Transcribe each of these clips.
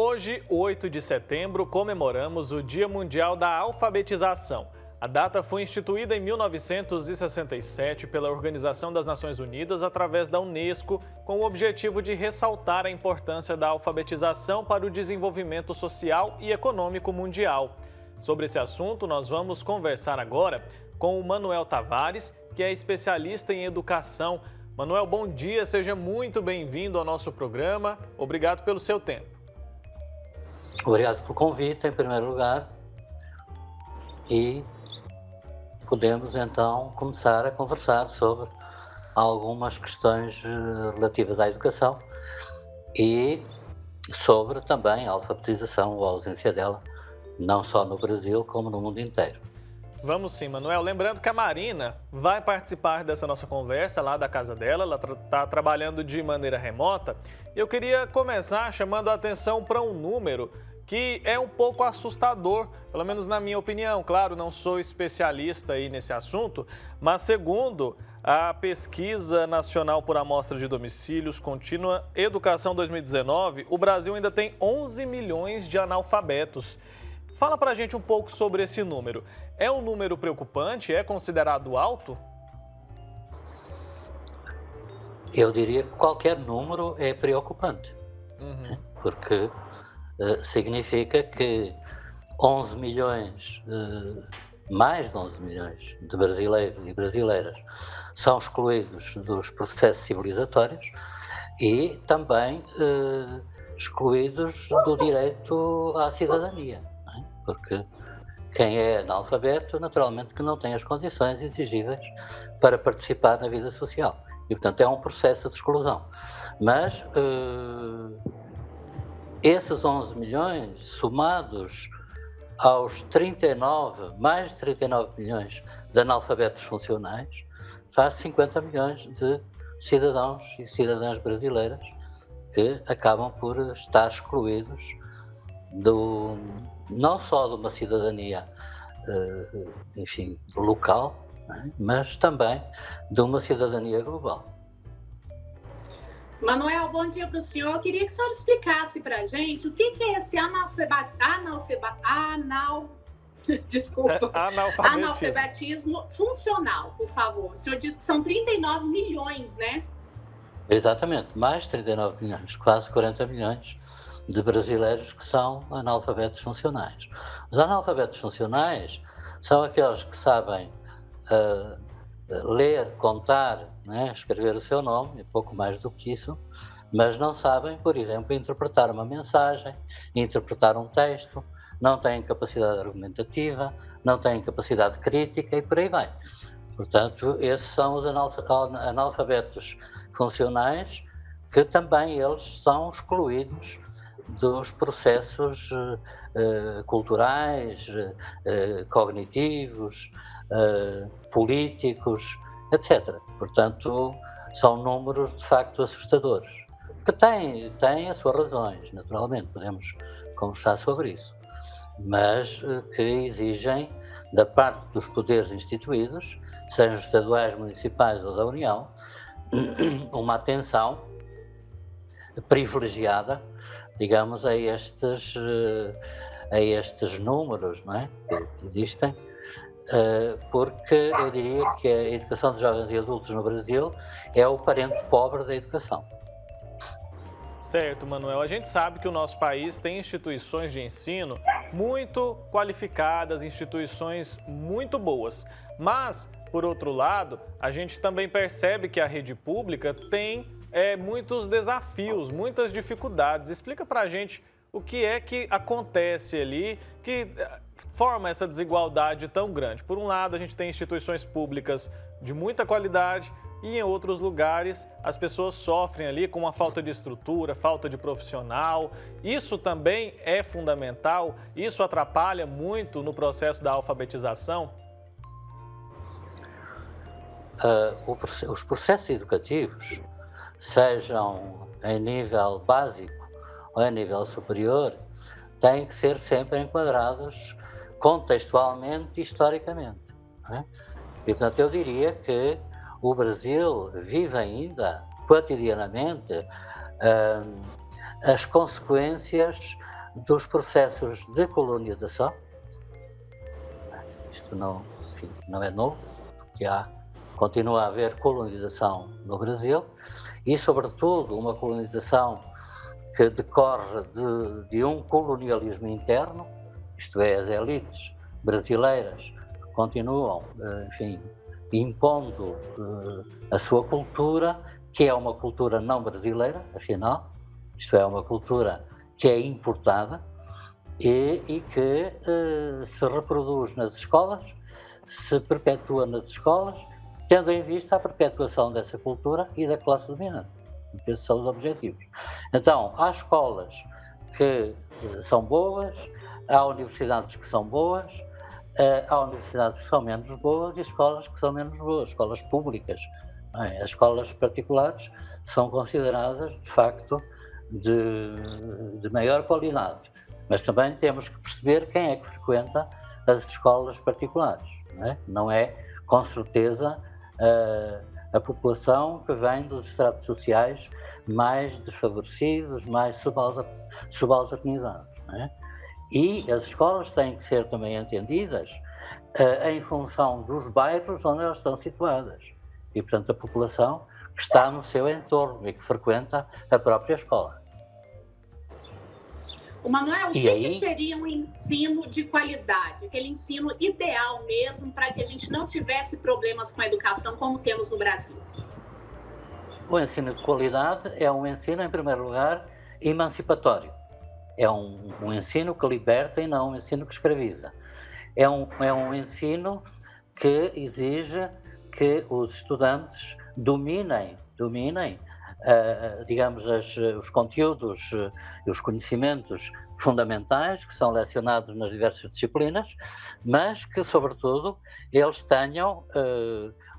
Hoje, 8 de setembro, comemoramos o Dia Mundial da Alfabetização. A data foi instituída em 1967 pela Organização das Nações Unidas através da Unesco, com o objetivo de ressaltar a importância da alfabetização para o desenvolvimento social e econômico mundial. Sobre esse assunto, nós vamos conversar agora com o Manuel Tavares, que é especialista em educação. Manuel, bom dia, seja muito bem-vindo ao nosso programa. Obrigado pelo seu tempo. Obrigado pelo convite, em primeiro lugar, e podemos então começar a conversar sobre algumas questões relativas à educação e sobre também a alfabetização ou a ausência dela, não só no Brasil como no mundo inteiro. Vamos sim, Manuel. Lembrando que a Marina vai participar dessa nossa conversa lá da casa dela, ela está trabalhando de maneira remota. Eu queria começar chamando a atenção para um número que é um pouco assustador, pelo menos na minha opinião. Claro, não sou especialista aí nesse assunto, mas segundo a Pesquisa Nacional por Amostra de Domicílios Contínua Educação 2019, o Brasil ainda tem 11 milhões de analfabetos. Fala pra gente um pouco sobre esse número. É um número preocupante? É considerado alto? Eu diria que qualquer número é preocupante, porque significa que 11 milhões, mais de 11 milhões de brasileiros e brasileiras são excluídos dos processos civilizatórios e também excluídos do direito à cidadania, não é? Porque quem é analfabeto, naturalmente que não tem as condições exigíveis para participar na vida social. E, portanto, é um processo de exclusão. Mas esses 11 milhões, somados aos mais de 39 milhões de analfabetos funcionais, faz 50 milhões de cidadãos e cidadãs brasileiras que acabam por estar excluídos não só de uma cidadania, local, mas também de uma cidadania global. Manuel, bom dia para o senhor. Eu queria que o senhor explicasse para a gente o que é esse analfabetismo funcional, por favor. O senhor disse que são 39 milhões, né? Exatamente, mais de 39 milhões, quase 40 milhões de brasileiros que são analfabetos funcionais. Os analfabetos funcionais são aqueles que sabem ler, contar, né, escrever o seu nome, e pouco mais do que isso, mas não sabem, por exemplo, interpretar uma mensagem, interpretar um texto, não têm capacidade argumentativa, não têm capacidade crítica e por aí vai. Portanto, esses são os analfabetos funcionais, que também eles são excluídos dos processos culturais, cognitivos, políticos, etc. Portanto, são números de facto assustadores, que têm as suas razões, naturalmente, podemos conversar sobre isso, mas que exigem da parte dos poderes instituídos, sejam estaduais, municipais ou da União, uma atenção privilegiada, digamos, a estes números, não é? Que existem, porque eu diria que a educação de jovens e adultos no Brasil é o parente pobre da educação. Certo, Manuel. A gente sabe que o nosso país tem instituições de ensino muito qualificadas, instituições muito boas. Mas, por outro lado, a gente também percebe que a rede pública tem muitos desafios, muitas dificuldades. Explica pra gente o que é que acontece ali que forma essa desigualdade tão grande. Por um lado, a gente tem instituições públicas de muita qualidade e em outros lugares as pessoas sofrem ali com uma falta de estrutura, falta de profissional. Isso também é fundamental? Isso atrapalha muito no processo da alfabetização? Os processos educativos, sejam em nível básico ou em nível superior, têm que ser sempre enquadrados contextualmente e historicamente, não é? E, portanto, eu diria que o Brasil vive ainda, cotidianamente, as consequências dos processos de colonização. Isto não, enfim, não é novo, porque continua a haver colonização no Brasil e, sobretudo, uma colonização que decorre de um colonialismo interno, isto é, as elites brasileiras continuam, enfim, impondo a sua cultura, que é uma cultura não brasileira, afinal, isto é, uma cultura que é importada e que se reproduz nas escolas, se perpetua nas escolas, tendo em vista a perpetuação dessa cultura e da classe dominante. Esses são os objetivos. Então, há escolas que são boas, há universidades que são boas, há universidades que são menos boas e escolas que são menos boas, escolas públicas. As escolas particulares são consideradas, de facto, de maior qualidade. Mas também temos que perceber quem é que frequenta as escolas particulares. Não é, com certeza, a população que vem dos estratos sociais mais desfavorecidos, mais subalternizados. E as escolas têm que ser também entendidas em função dos bairros onde elas estão situadas. E, portanto, a população que está no seu entorno e que frequenta a própria escola. O Manuel, o que seria um ensino de qualidade? Aquele ensino ideal mesmo para que a gente não tivesse problemas com a educação como temos no Brasil? O ensino de qualidade é um ensino, em primeiro lugar, emancipatório. É um ensino que liberta e não um ensino que escraviza. É um ensino que exige que os estudantes dominem digamos, os conteúdos e os conhecimentos fundamentais que são lecionados nas diversas disciplinas, mas que, sobretudo, eles tenham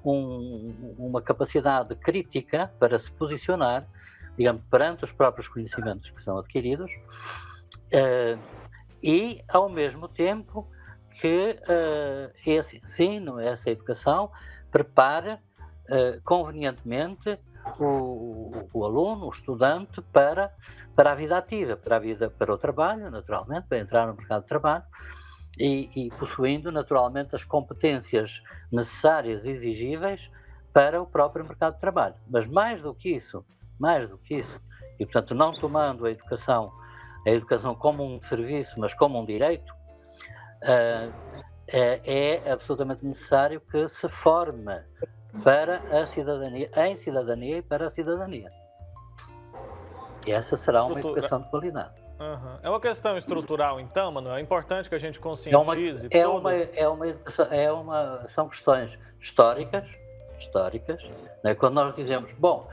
uma capacidade crítica para se posicionar, digamos, perante os próprios conhecimentos que são adquiridos e, ao mesmo tempo, que esse ensino, essa educação, prepare convenientemente o aluno, o estudante, para a vida ativa, para o trabalho, naturalmente, para entrar no mercado de trabalho e possuindo, naturalmente, as competências necessárias e exigíveis para o próprio mercado de trabalho. Mas mais do que isso, e, portanto, não tomando a educação como um serviço, mas como um direito, é absolutamente necessário que se forme para a cidadania, em cidadania e para a cidadania. E essa será uma educação de qualidade. Uhum. É uma questão estrutural, então, Manuel? É importante que a gente conscientize são questões históricas, né? Quando nós dizemos, bom,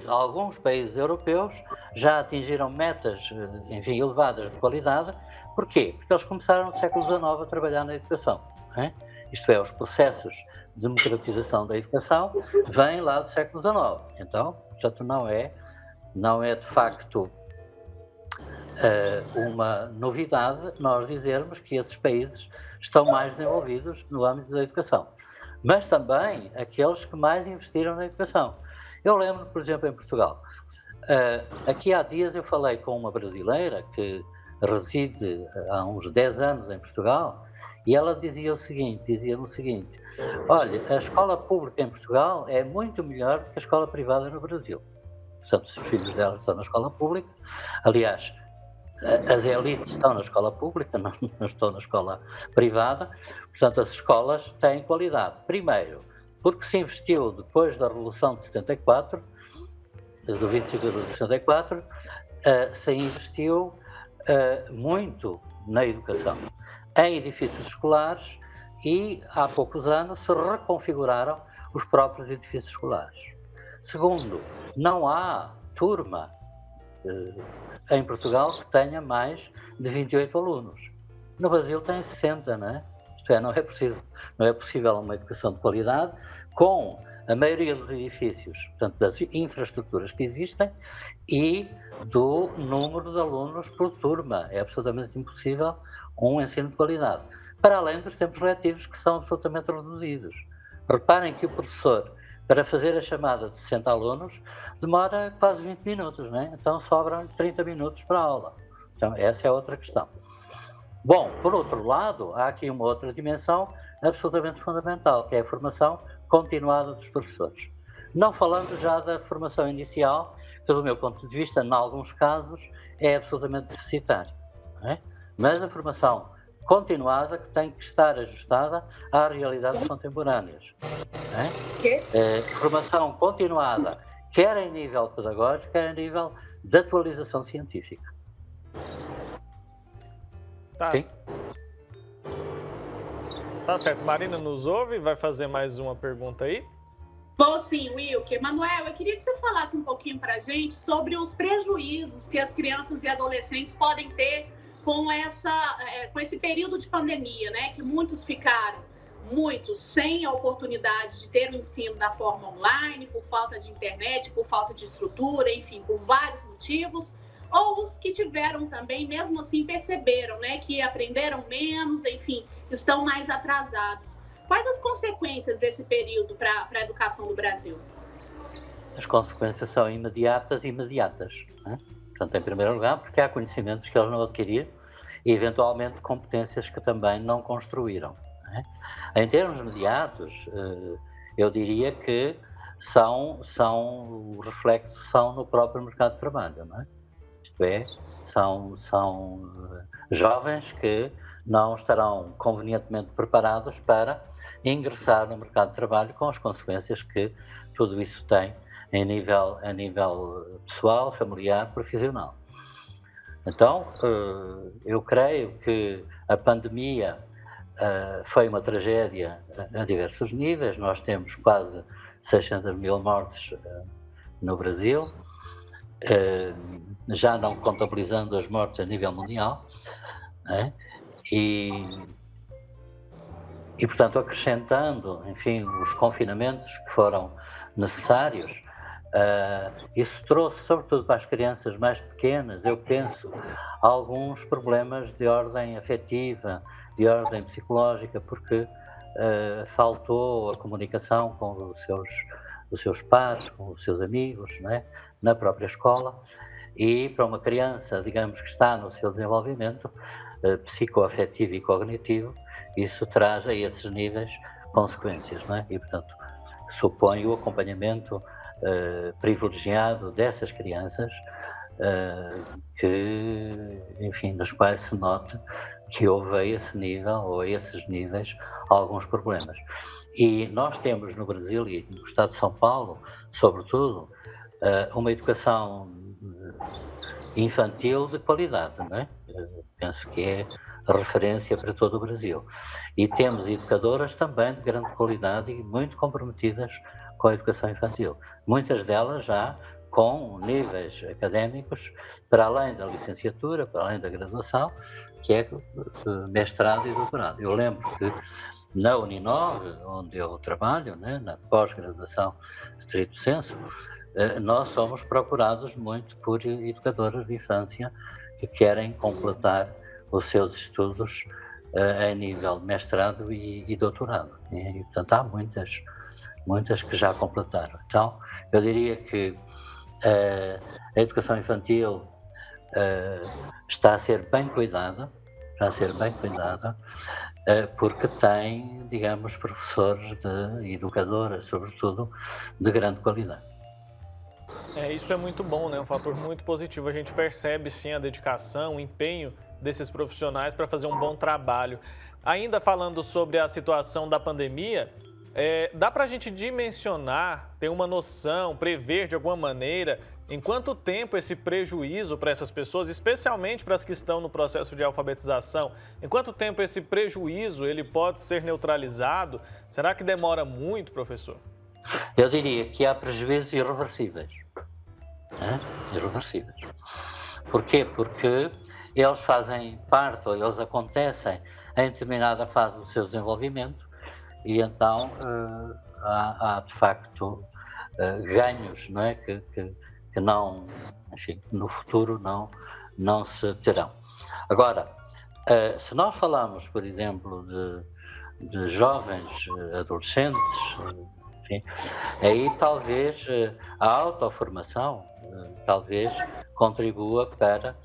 alguns países europeus já atingiram metas, enfim, elevadas de qualidade. Porquê? Porque eles começaram no século XIX a trabalhar na educação. Né? Isto é, os processos de democratização da educação vêm lá do século XIX. Então, portanto, não é de facto uma novidade nós dizermos que esses países estão mais desenvolvidos no âmbito da educação. Mas também aqueles que mais investiram na educação. Eu lembro, por exemplo, em Portugal, aqui há dias eu falei com uma brasileira que reside há uns 10 anos em Portugal e ela dizia-me o seguinte, olha, a escola pública em Portugal é muito melhor do que a escola privada no Brasil. Portanto, os filhos dela estão na escola pública, aliás, as elites estão na escola pública, não estão na escola privada, portanto as escolas têm qualidade. Primeiro, porque se investiu depois da Revolução de 74, do 25 de abril de 74, se investiu muito na educação, em edifícios escolares e há poucos anos se reconfiguraram os próprios edifícios escolares. Segundo, não há turma em Portugal que tenha mais de 28 alunos. No Brasil tem 60, não é? Isto é, não é possível uma educação de qualidade com a maioria dos edifícios, portanto, das infraestruturas que existem e do número de alunos por turma. É absolutamente impossível um ensino de qualidade. Para além dos tempos letivos que são absolutamente reduzidos. Reparem que o professor, para fazer a chamada de 60 alunos, demora quase 20 minutos, não é? Então sobram 30 minutos para a aula. Então, essa é outra questão. Bom, por outro lado, há aqui uma outra dimensão absolutamente fundamental, que é a formação continuada dos professores. Não falando já da formação inicial, que do meu ponto de vista, em alguns casos, é absolutamente deficitária. Não é? Mas a formação continuada que tem que estar ajustada às realidades contemporâneas. Não é? Formação continuada, quer em nível pedagógico, quer em nível de atualização científica. Tá. Sim? Tá certo. Marina nos ouve, vai fazer mais uma pergunta aí? Bom, sim, Wilker. Manuel, eu queria que você falasse um pouquinho para a gente sobre os prejuízos que as crianças e adolescentes podem ter com esse período de pandemia, né? Que muitos ficaram sem a oportunidade de ter o ensino da forma online, por falta de internet, por falta de estrutura, enfim, por vários motivos. Ou os que tiveram também, mesmo assim, perceberam, né, que aprenderam menos, enfim, estão mais atrasados. Quais as consequências desse período para a educação no Brasil? As consequências são imediatas. Né? Portanto, em primeiro lugar, porque há conhecimentos que eles não adquiriram e, eventualmente, competências que também não construíram. Né? Em termos imediatos, eu diria que os reflexos são no próprio mercado de trabalho, não é? Isto é, são jovens que não estarão convenientemente preparados para ingressar no mercado de trabalho, com as consequências que tudo isso tem a nível pessoal, familiar, profissional. Então, eu creio que a pandemia foi uma tragédia a diversos níveis. Nós temos quase 600 mil mortes no Brasil, já não contabilizando as mortes a nível mundial, né? E, portanto, acrescentando, enfim, os confinamentos que foram necessários, isso trouxe, sobretudo para as crianças mais pequenas, eu penso, alguns problemas de ordem afetiva, de ordem psicológica, porque faltou a comunicação com os seus pares, com os seus amigos, não é? Na própria escola, e para uma criança, digamos, que está no seu desenvolvimento psicoafetivo e cognitivo, isso traz a esses níveis consequências, não é? E, portanto, supõe o acompanhamento privilegiado dessas crianças, das quais se note que houve a esse nível, ou a esses níveis, alguns problemas. E nós temos no Brasil e no estado de São Paulo, sobretudo, uma educação infantil de qualidade, não é? Penso que é referência para todo o Brasil. E temos educadoras também de grande qualidade e muito comprometidas com a educação infantil. Muitas delas já com níveis académicos para além da licenciatura, para além da graduação, que é mestrado e doutorado. Eu lembro que na Uninove, onde eu trabalho, né, na pós-graduação stricto sensu, nós somos procurados muito por educadoras de infância que querem completar os seus estudos a nível de mestrado e doutorado. E, portanto, há muitas que já completaram. Então, eu diria que a educação infantil está a ser bem cuidada, porque tem, digamos, professores e educadoras, sobretudo, de grande qualidade. Isso é muito bom, né? Um fator muito positivo. A gente percebe, sim, a dedicação, o empenho desses profissionais para fazer um bom trabalho. Ainda falando sobre a situação da pandemia, dá para a gente dimensionar, ter uma noção, prever de alguma maneira em quanto tempo esse prejuízo para essas pessoas, especialmente para as que estão no processo de alfabetização, em quanto tempo esse prejuízo ele pode ser neutralizado? Será que demora muito, professor? Eu diria que há prejuízos irreversíveis. Irreversíveis. Porquê? Porque eles fazem parte, ou eles acontecem em determinada fase do seu desenvolvimento, e então há de facto ganhos, não é? Que não, enfim, no futuro não se terão. Agora, se nós falamos, por exemplo, de jovens, adolescentes, enfim, aí talvez a autoformação talvez contribua para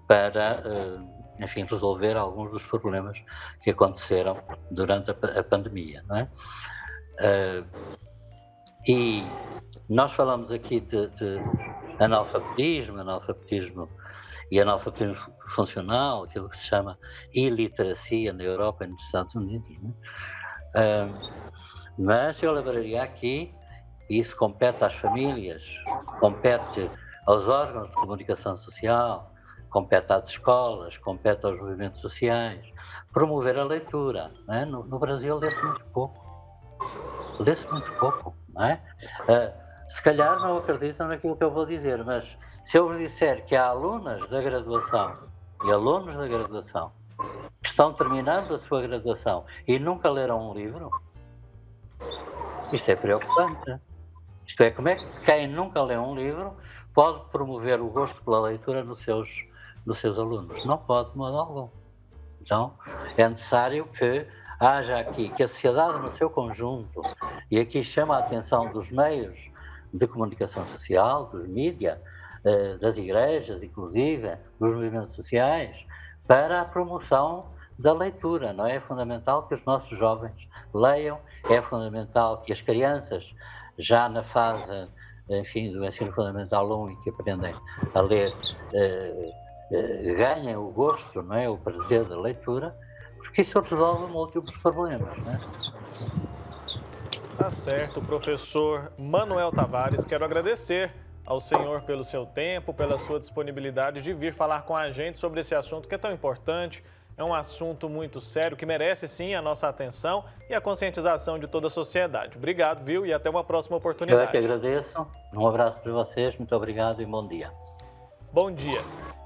para, enfim, resolver alguns dos problemas que aconteceram durante a pandemia, não é? E nós falamos aqui de analfabetismo e analfabetismo funcional, aquilo que se chama iliteracia na Europa e nos Estados Unidos, não é? Mas eu lembraria aqui, e isso compete às famílias, compete aos órgãos de comunicação social, compete às escolas, compete aos movimentos sociais, promover a leitura, não é? No Brasil lê-se muito pouco, não é? Se calhar não acreditam naquilo que eu vou dizer, mas se eu vos disser que há alunas da graduação e alunos da graduação que estão terminando a sua graduação e nunca leram um livro, isto é preocupante. Isto é, como é que quem nunca lê um livro pode promover o gosto pela leitura nos seus alunos? Não pode de modo algum. Então, é necessário que haja aqui, que a sociedade no seu conjunto, e aqui chama a atenção dos meios de comunicação social, dos mídia, das igrejas, inclusive, dos movimentos sociais, para a promoção da leitura, não é? É fundamental que os nossos jovens leiam, é fundamental que as crianças, já na fase, enfim, do ensino fundamental 1 e que aprendem a ler, ganhem o gosto, não é? O prazer da leitura, porque isso resolve múltiplos problemas, não é? Tá certo, professor Manuel Tavares, quero agradecer ao senhor pelo seu tempo, pela sua disponibilidade de vir falar com a gente sobre esse assunto que é tão importante. É um assunto muito sério que merece sim a nossa atenção e a conscientização de toda a sociedade. Obrigado, viu? E até uma próxima oportunidade. Eu é que agradeço. Um abraço para vocês, muito obrigado e bom dia. Bom dia.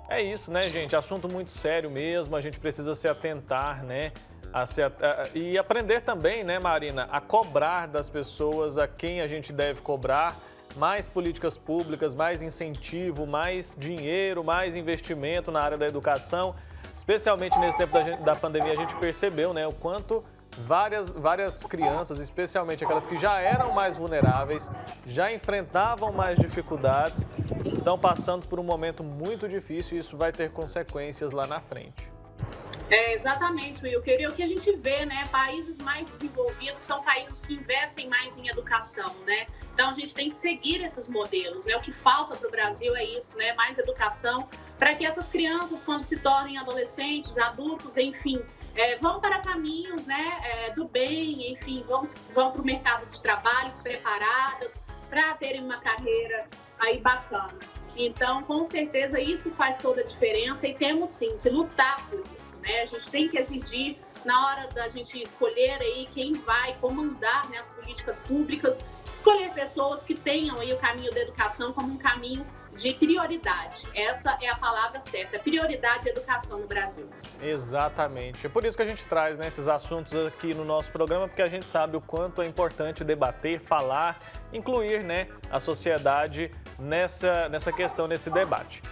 É isso, né, gente? Assunto muito sério mesmo, a gente precisa se atentar, né? E aprender também, né, Marina, a cobrar das pessoas a quem a gente deve cobrar mais políticas públicas, mais incentivo, mais dinheiro, mais investimento na área da educação. Especialmente nesse tempo da pandemia, a gente percebeu, né, o quanto várias crianças, especialmente aquelas que já eram mais vulneráveis, já enfrentavam mais dificuldades, estão passando por um momento muito difícil e isso vai ter consequências lá na frente. Exatamente, Wilker. E o que a gente vê, né? Países mais desenvolvidos são países que investem mais em educação, né? Então a gente tem que seguir esses modelos, né? O que falta para o Brasil é isso, né? Mais educação para que essas crianças, quando se tornem adolescentes, adultos, enfim, vão para caminhos, né? Do bem, enfim, vão para o mercado de trabalho preparadas para terem uma carreira aí bacana. Então, com certeza, isso faz toda a diferença e temos sim que lutar por isso, né? A gente tem que exigir, na hora da gente escolher aí quem vai comandar, né, as políticas públicas, escolher pessoas que tenham aí o caminho da educação como um caminho de prioridade. Essa é a palavra certa, prioridade da educação no Brasil. Exatamente. É por isso que a gente traz, né, esses assuntos aqui no nosso programa, porque a gente sabe o quanto é importante debater, falar, incluir, né, a sociedade nessa questão, nesse debate.